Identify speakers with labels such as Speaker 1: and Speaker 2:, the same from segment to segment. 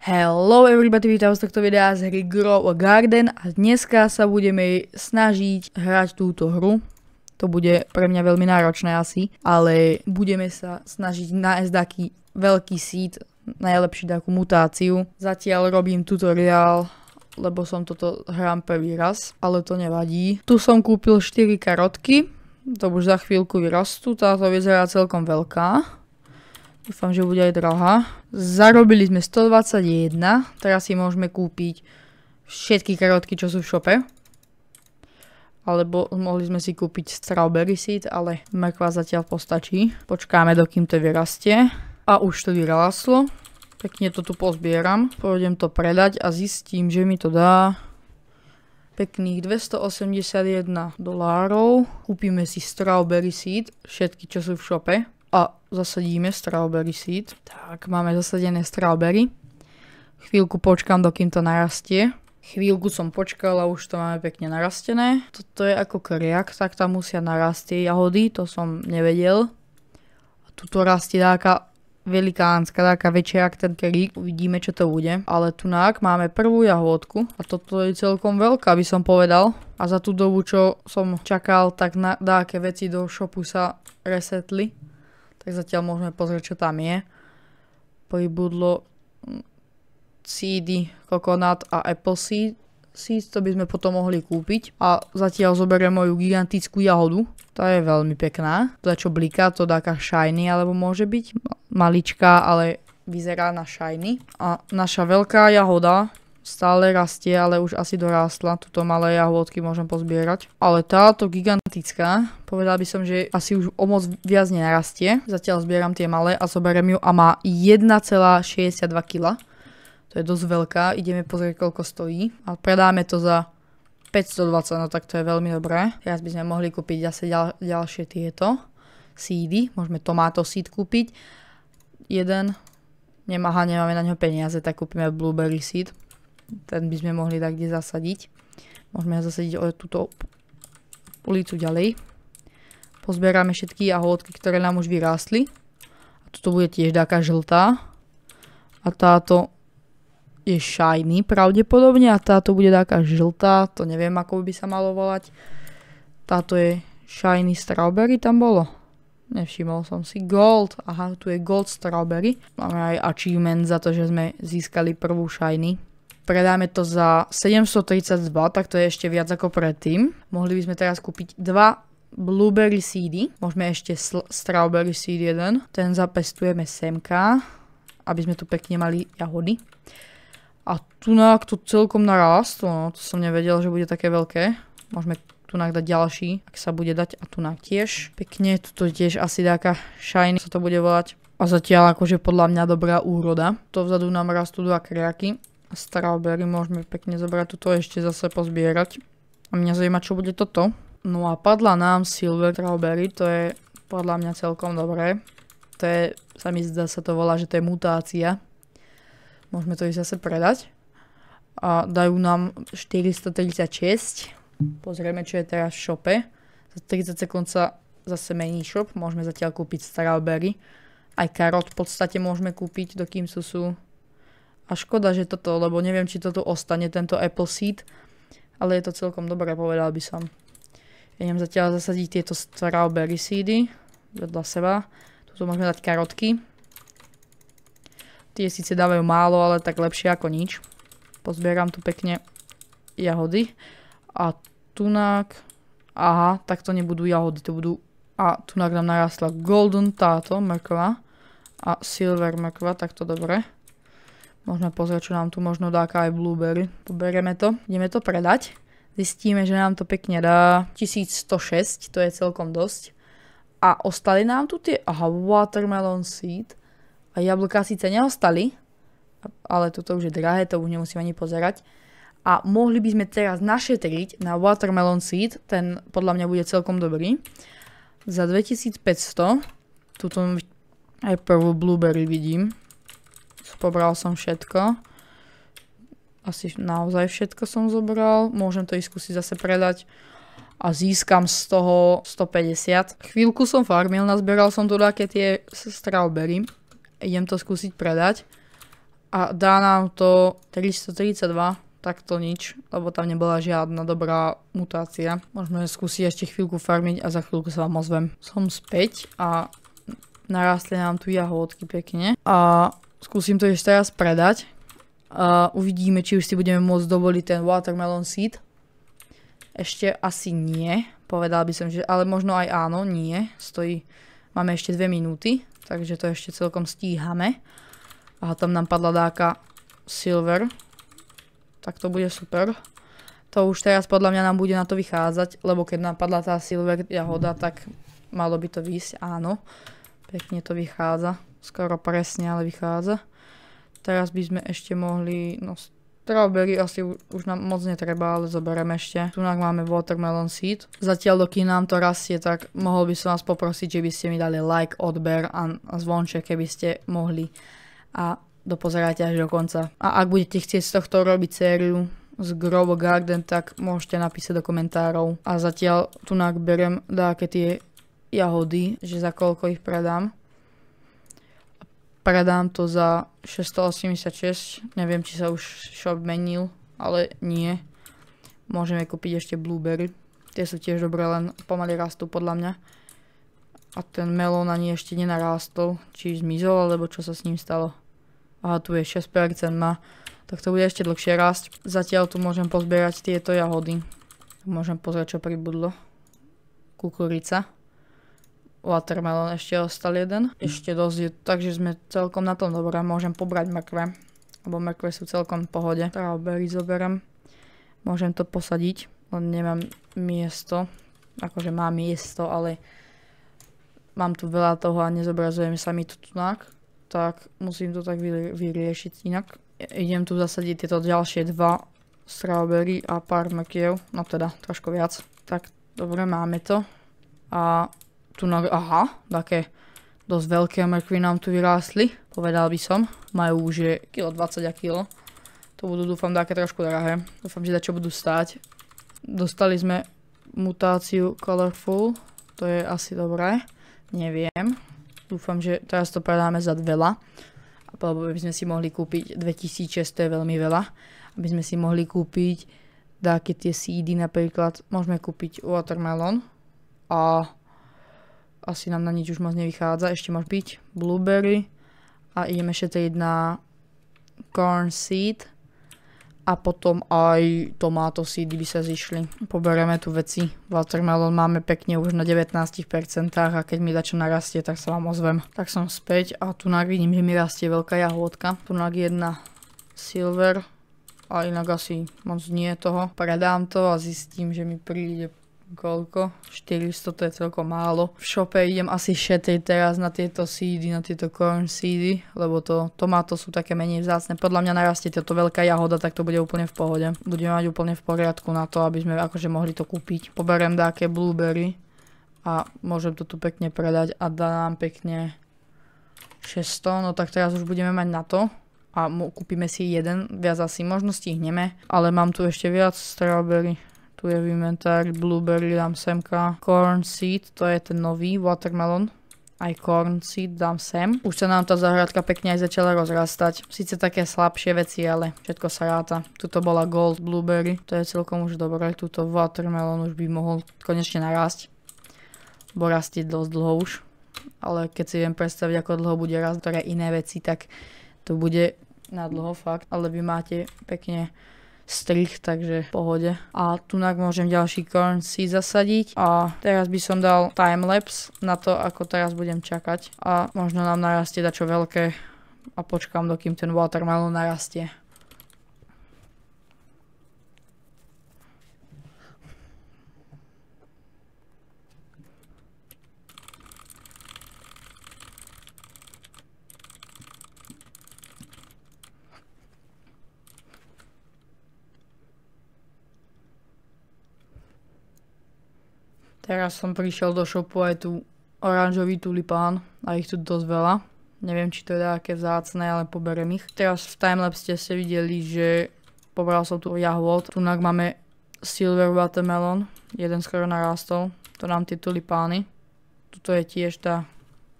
Speaker 1: Hello everybody, vítam z tohto videa z hry Grow a Garden a dneska sa budeme snažiť hrať túto hru. To bude pre mňa veľmi náročné asi, ale budeme sa snažiť nájsť taký veľký seed, najlepší takú mutáciu. Zatiaľ robím tutoriál, lebo som toto hrám prvý raz, ale to nevadí. Tu som kúpil 4 karotky, to už za chvíľku vyrastú, táto vyzerá celkom veľká. Dúfam, že bude aj drahá. Zarobili sme 121. Teraz si môžeme kúpiť všetky karotky, čo sú v šope. Alebo mohli sme si kúpiť strawberry seed, ale mrkva zatiaľ postačí. Počkáme, dokým to vyrastie. A už to vyrastlo. Pekne to tu pozbieram. Pôjdem to predať a zistím, že mi to dá pekných $281. Kúpime si strawberry seed, všetky, čo sú v šope. A zasadíme strawberry seed. Tak, máme zasadené strawberry. Chvíľku počkám, dokým to narastie. Chvíľku som počkal a už to máme pekne narastené. Toto je ako kriak, tak tam musia narastie jahody, to som nevedel. A tuto rastie taká velikánska, taká väčšia ako ten kerík. Uvidíme, čo to bude. Ale tunák máme prvú jahodku a toto je celkom veľká, by som povedal. A za tú dobu, čo som čakal, tak dáke veci do shopu sa resetli. Tak zatiaľ môžeme pozrieť, čo tam je. Pribudlo seedy, coconut a apple seed. To by sme potom mohli kúpiť. A zatiaľ zoberiem moju gigantickú jahodu. Tá je veľmi pekná. To čo bliká, to taká shiny, alebo môže byť maličká, ale vyzerá na shiny. A naša veľká jahoda stále rastie, ale už asi dorástla. Tuto malé jahodky môžem pozbierať. Ale táto gigantická, povedal by som, že asi už o moc viac nenarastie. Zatiaľ zbieram tie malé a zoberiem ju a má 1,62 kg. To je dosť veľká. Ideme pozrieť, koľko stojí. A predáme to za 520, no tak to je veľmi dobré. Teraz by sme mohli kúpiť zase ďalšie tieto seedy. Môžeme tomato seed kúpiť. Jeden. Nemáme na ňo peniaze, tak kúpime blueberry seed. Ten by sme mohli tak kde zasadiť. Môžeme ho zasadiť o túto ulicu ďalej. Pozberáme všetky jahodky, ktoré nám už vyrástli. A toto bude tiež taká žltá. A táto je shiny pravdepodobne. A táto bude taká žltá. To neviem, ako by sa malo volať. Táto je shiny strawberry tam bolo. Nevšimol som si. Gold. Aha, tu je gold strawberry. Máme aj achievement za to, že sme získali prvú shiny. Predáme to za 732, tak to je ešte viac ako predtým. Mohli by sme teraz kúpiť 2 blueberry seedy. Môžeme ešte strawberry seed jeden. Ten zapestujeme semka, aby sme tu pekne mali jahody. A tunák to celkom narástlo, no, to som nevedel, že bude také veľké. Môžeme tunák dať ďalší, ak sa bude dať, a tunák tiež. Pekne, tuto tiež asi taká shiny, sa to bude volať. A zatiaľ akože podľa mňa dobrá úroda. To vzadu nám rastú 2 kriaky. Strawberry môžeme pekne zobrať, tuto ešte zase pozbierať. A mňa zaujíma, čo bude toto. No a padla nám silver strawberry, to je podľa mňa celkom dobré. To je, sa mi zdá, sa to volá, že to je mutácia. Môžeme to ísť zase predať. A dajú nám 436. Pozrieme, čo je teraz v shope. Za 30 sekúnd sa zase mení shop. Môžeme zatiaľ kúpiť strawberry. Aj karot v podstate môžeme kúpiť, dokým sú. A škoda, že toto, lebo neviem, či toto ostane, tento apple seed. Ale je to celkom dobré, povedal by som. Ja idem zatiaľ zasadiť tieto strawberry seedy vedľa seba. Tu môžeme dať karotky. Tie síce dávajú málo, ale tak lepšie ako nič. Pozbieram tu pekne jahody. A tunák. Aha, tak to nebudú jahody, to budú. A tunák nám narastla golden táto mrkva. A silver mrkva, tak to dobre. Môžeme pozrieť, čo nám tu možno dá aj blueberry. Poberieme to, ideme to predať. Zistíme, že nám to pekne dá 1106, to je celkom dosť. A ostali nám tu tie, aha, watermelon seed. A jablká síce neostali, ale toto už je drahé, to už nemusím ani pozerať. A mohli by sme teraz našetriť na watermelon seed, ten podľa mňa bude celkom dobrý. Za 2500, tuto aj prvú blueberry vidím. Pobral som všetko. Asi naozaj všetko som zobral. Môžem to ísť skúsiť zase predať. A získam z toho 150. Chvíľku som farmil, nazberal som tu také tie strawberry. Idem to skúsiť predať. A dá nám to 332, tak to nič, lebo tam nebola žiadna dobrá mutácia. Môžeme skúsiť ešte chvíľku farmiť a za chvíľku sa vám ozvem. Som späť a narastli nám tu jahodky pekne. A skúsim to ešte teraz predať. A uvidíme, či už si budeme môcť dovoliť ten watermelon seed. Ešte asi nie. Povedal by som, že ale možno aj áno, nie. Máme ešte 2 minúty, takže to ešte celkom stíhame. A tam nám padla dáka silver. Tak to bude super. To už teraz podľa mňa nám bude na to vychádzať, lebo keď nám padla tá silver jahoda, tak malo by to výjsť, áno. Pekne to vychádza. Skoro presne, ale vychádza. Teraz by sme ešte mohli, no strawberry asi už nám moc netreba, ale zoberiem ešte. Tu máme watermelon seed. Zatiaľ dokým nám to rastie, tak mohol by som vás poprosiť, že by ste mi dali like, odber a zvonček, keby ste mohli. A dopozerajte až do konca. A ak budete chcieť z tohto robiť sériu z Grow Garden, tak môžete napísať do komentárov. A zatiaľ tu berem dáke tie jahody, že za koľko ich predám. Predám to za 686, neviem, či sa už shop menil, ale nie. Môžeme kúpiť ešte blueberry. Tie sú tiež dobré, len pomaly rastú podľa mňa. A ten melón ani ešte nenarástol, či zmizol, alebo čo sa s ním stalo. Aha, tu je 6% má, tak to bude ešte dlhšie rásť. Zatiaľ tu môžem pozbierať tieto jahody. Môžem pozrieť, čo pribudlo. Kukurica. Watermelon ešte ostal jeden. Ešte dosť je, takže sme celkom na tom dobré. Môžem pobrať mrkve, lebo mrkve sú celkom v pohode. Strawberry zoberiem. Môžem to posadiť, len nemám miesto. Akože mám miesto, ale mám tu veľa toho a nezobrazujem sa mi to tunak. Tak musím to tak vyriešiť inak. Idem tu zasadiť tieto ďalšie 2 strawberry a pár mrkiev. No teda, trošku viac. Tak, dobre, máme to. A tu aha, také dosť veľké mrkvy nám tu vyrástli. Povedal by som. Majú už 1,20 kg a kilo. To budú, dúfam, také trošku drahé. Dúfam, že čo budú stáť. Dostali sme mutáciu Colorful. To je asi dobré. Neviem. Dúfam, že teraz to predáme za veľa. Lebo by sme si mohli kúpiť 2600, to je veľmi veľa. Aby sme si mohli kúpiť také tie seedy napríklad. Môžeme kúpiť watermelon. A asi nám na nič už moc nevychádza. Ešte môže byť blueberry. A ideme šetriť na corn seed. A potom aj tomato seedy by sa zišli. Poberieme tu veci. Watermelon máme pekne už na 19% a keď mi dačo narastie, tak sa vám ozvem. Tak som späť a tu vidím, že mi rastie veľká jahodka. Tu jedna silver a inak asi moc nie toho. Predám to a zistím, že mi príde koľko? 400, to je celkom málo. V shope idem asi šetriť teraz na tieto seedy, na tieto corn seedy, lebo tomato sú také menej vzácne. Podľa mňa narastie táto veľká jahoda, tak to bude úplne v pohode. Budeme mať úplne v poriadku na to, aby sme akože mohli to kúpiť. Poberiem dáke blueberry a môžem to tu pekne predať a dá nám pekne 600, no tak teraz už budeme mať na to. A kúpime si jeden, viac asi možno stihneme, ale mám tu ešte viac strawberry. Tu je v inventári blueberry, dám semka. Corn seed, to je ten nový watermelon. Aj corn seed dám sem. Už sa nám tá záhradka pekne aj začala rozrastať. Sice také slabšie veci, ale všetko sa ráta. Tuto bola gold blueberry, to je celkom už dobré. Tuto watermelon už by mohol konečne narásť. Bo rastie dosť dlho už. Ale keď si viem predstaviť, ako dlho bude rásť ktoré iné veci, tak to bude na dlho fakt. Ale vy máte pekne strich, takže v pohode. A tu môžem ďalší corn seed zasadiť. A teraz by som dal timelapse na to, ako teraz budem čakať. A možno nám narastie dačo veľké. A počkám, dokým ten watermelon narastie. Teraz som prišiel do shopu aj tu oranžový tulipán a ich tu dosť veľa. Neviem, či to je také vzácne, ale poberiem ich. Teraz v timelapse ste videli, že pobral som tu jahôd. Tu máme silver watermelon, jeden skoro narastol. To nám tie tulipány. Tuto je tiež tá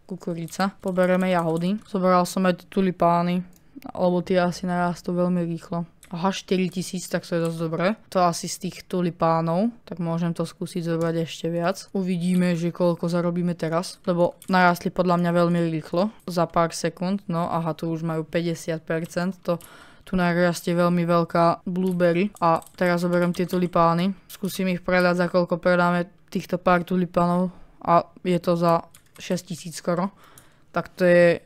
Speaker 1: kukurica. Poberieme jahody. Zobral som aj tulipány. Lebo tie asi narastú veľmi rýchlo. Aha, 4000, tak to je dosť dobré. To asi z tých tulipánov, tak môžem to skúsiť zobrať ešte viac. Uvidíme, že koľko zarobíme teraz, lebo narastli podľa mňa veľmi rýchlo, za pár sekúnd. No aha, tu už majú 50%, to tu narastie veľmi veľká blueberry. A teraz zoberiem tie tulipány, skúsim ich predať, za koľko predáme týchto pár tulipánov a je to za 6000 skoro. Tak to je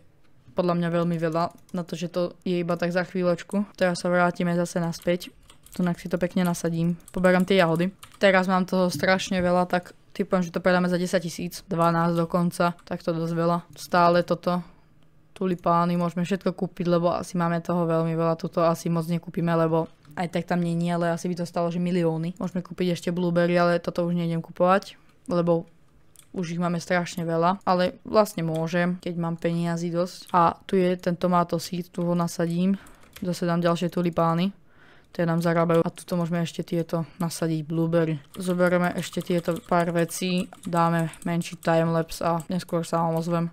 Speaker 1: podľa mňa veľmi veľa, na to, že to je iba tak za chvíľočku. Teraz sa vrátime zase naspäť. Tunak si to pekne nasadím. Poberám tie jahody. Teraz mám toho strašne veľa, tak typujem, že to predáme za 10 000. 12 dokonca, tak to dosť veľa. Stále toto. Tulipány môžeme všetko kúpiť, lebo asi máme toho veľmi veľa. Tuto asi moc nekúpime, lebo aj tak tam nie, ale asi by to stalo, že milióny. Môžeme kúpiť ešte blueberry, ale toto už nejdem kupovať, lebo už ich máme strašne veľa, ale vlastne môžem, keď mám peniazy dosť. A tu je ten tomato seed, tu ho nasadím. Zase dám ďalšie tulipány, tie nám zarábajú. A tuto môžeme ešte tieto nasadiť blueberry. Zoberieme ešte tieto pár vecí, dáme menší timelapse a neskôr sa vám ozvem.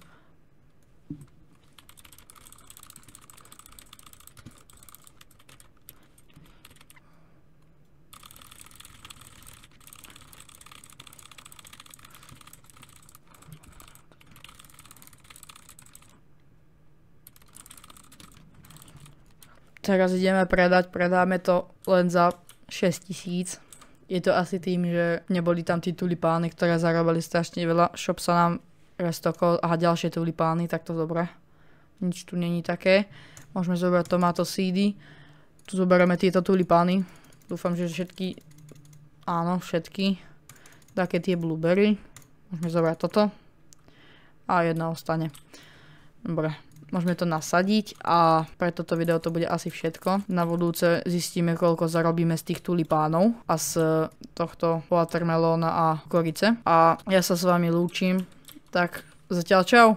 Speaker 1: Teraz ideme predať, predáme to len za 6000. Je to asi tým, že neboli tam tí tulipány, ktoré zarábali strašne veľa. Shop sa nám restokol, aha, ďalšie tulipány, tak to dobre. Nič tu není také. Môžeme zobrať tomato seedy. Tu zoberieme tieto tulipány. Dúfam, že všetky, áno, všetky. Také tie blueberry. Môžeme zobrať toto. A jedna ostane. Dobre. Môžeme to nasadiť a pre toto video to bude asi všetko. Na budúce zistíme, koľko zarobíme z tých tulipánov a z tohto watermelóna a korice. A ja sa s vami lúčim. Tak zatiaľ čau.